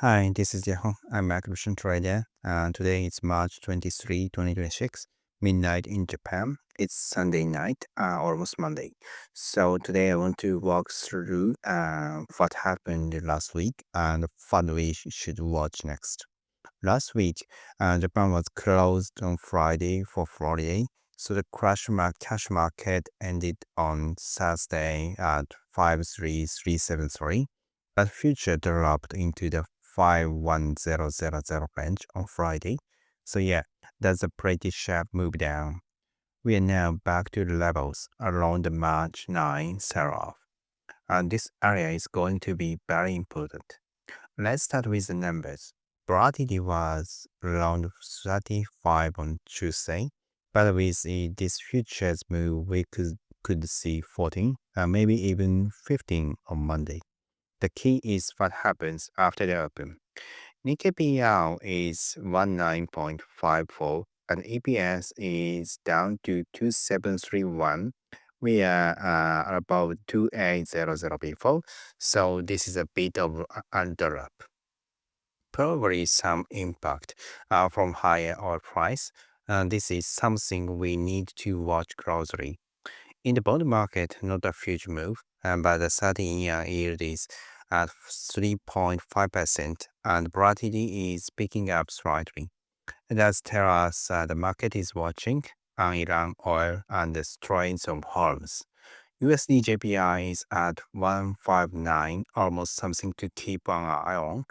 Hi, this is Yahoo. I'm a Christian trader. Today is March 23, 2026, midnight in Japan. It's Sunday night, almost Monday. So today I want to walk through what happened last week and what we should watch next. Last week, Japan was closed on Friday for Friday, so the cash market ended on Thursday at 53373, but future dropped into the 51000 range on Friday. So yeah, that's a pretty sharp move down. We are now back to the levels around the March 9 sell-off, and this area is going to be very important. Let's start with the numbers. Volatility was around 35 on Tuesday, but with this futures move, we could see 14, maybe even 15 on Monday. The key is what happens after the open. Nikkei PL is 19.54 and EPS is down to 2731. We are above 2800 before, so this is a bit of under up. Probably some impact from higher oil price. This is something we need to watch closely. In the bond market, not a huge move, but the 30-year yield is at 3.5% and volatility is picking up slightly. That tells us the market is watching on Iran oil and the strains of Hormuz. USD JPY is at 159, almost something to keep an eye on.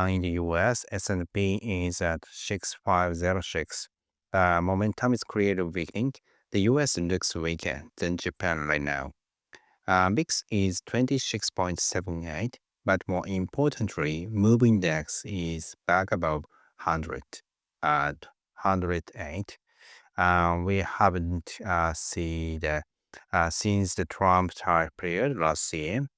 In the US, S&P is at 6506. Momentum is clearly weakening. The US looks weaker than Japan right now. VIX is 26.78, but more importantly, moving index is back above 100 at 108. We haven't seen the since the Trump tariff period last year.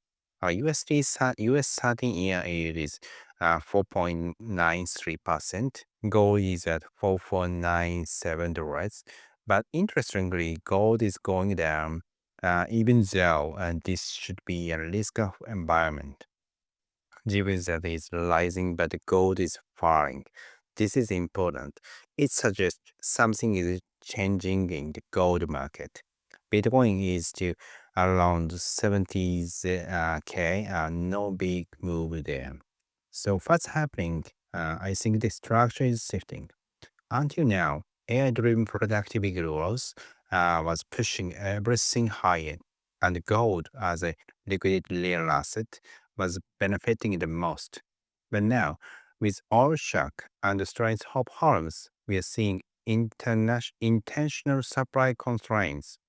US 13-year yield is 4.93%. Gold is at $4.97. But interestingly, gold is going down, even though this should be a risk-off environment. Given that is rising, but the gold is falling. This is important. It suggests something is changing in the gold market. Bitcoin is to around 70K, no big move there. So what's happening? I think the structure is shifting. Until now, AI-driven productivity growth was pushing everything higher, and gold as a liquid real asset was benefiting the most. But now, with oil shock and the strains of harms, we are seeing intentional supply constraints.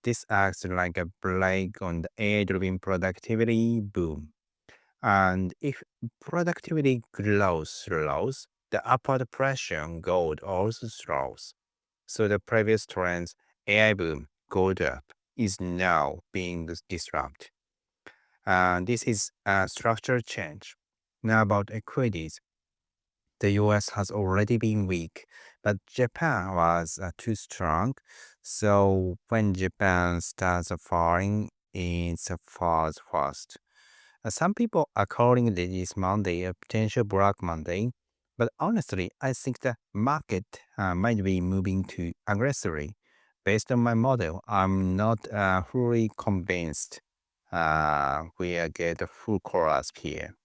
This acts like a brake on the AI-driven productivity boom. And if productivity grows slows, the upward pressure on gold also slows. So the previous trends, AI boom, gold up, is now being disrupted. This is a structural change. Now about equities. The US has already been weak, but Japan was too strong. So when Japan starts falling, it falls fast. Some people are calling this Monday a potential Black Monday, but honestly, I think the market might be moving too aggressively. Based on my model, I'm not fully convinced we'll get a full collapse here.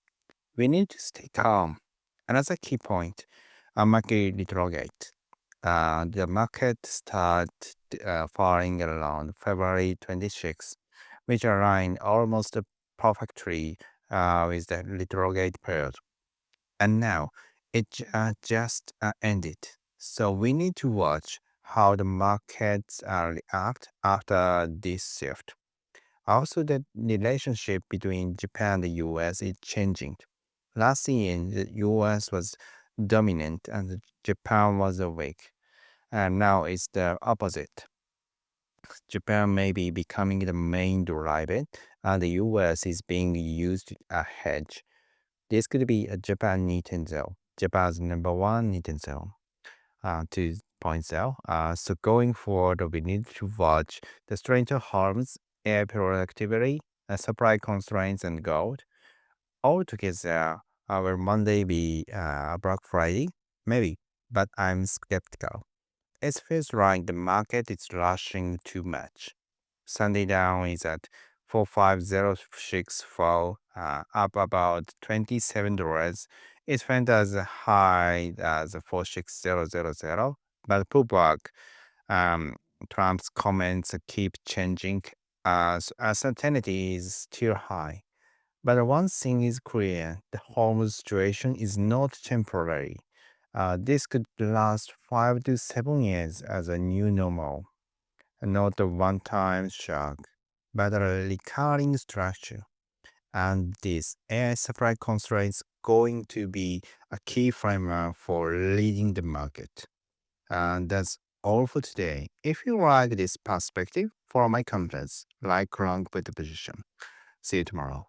We need to stay calm. Another key point, market retrograde. The market started falling around February 26, which aligned almost perfectly with the retrograde period. And now it just ended. So we need to watch how the markets react after this shift. Also, the relationship between Japan and the US is changing. Last year, the US was dominant and Japan was weak. And now it's the opposite. Japan may be becoming the main driver, and the US is being used a hedge. This could be a Japan Nintendo, Japan's number one Nintendo 2.0. So going forward, we need to watch the stranger harms, air productivity, supply constraints, and gold. Altogether, Will Monday be Black Friday? Maybe, but I'm skeptical. It feels like the market is rushing too much. Sunday down is at 4506 fall, up about $27. It went as high as 46000, but pullback. Um, Trump's comments keep changing as uncertainty is still high. But one thing is clear, the whole situation is not temporary. This could last 5 to 7 years as a new normal, not a one time shock, but a recurring structure. And this AI supply constraint is going to be a key framework for leading the market. And that's all for today. If you like this perspective, follow my compass, like along with the position. See you tomorrow.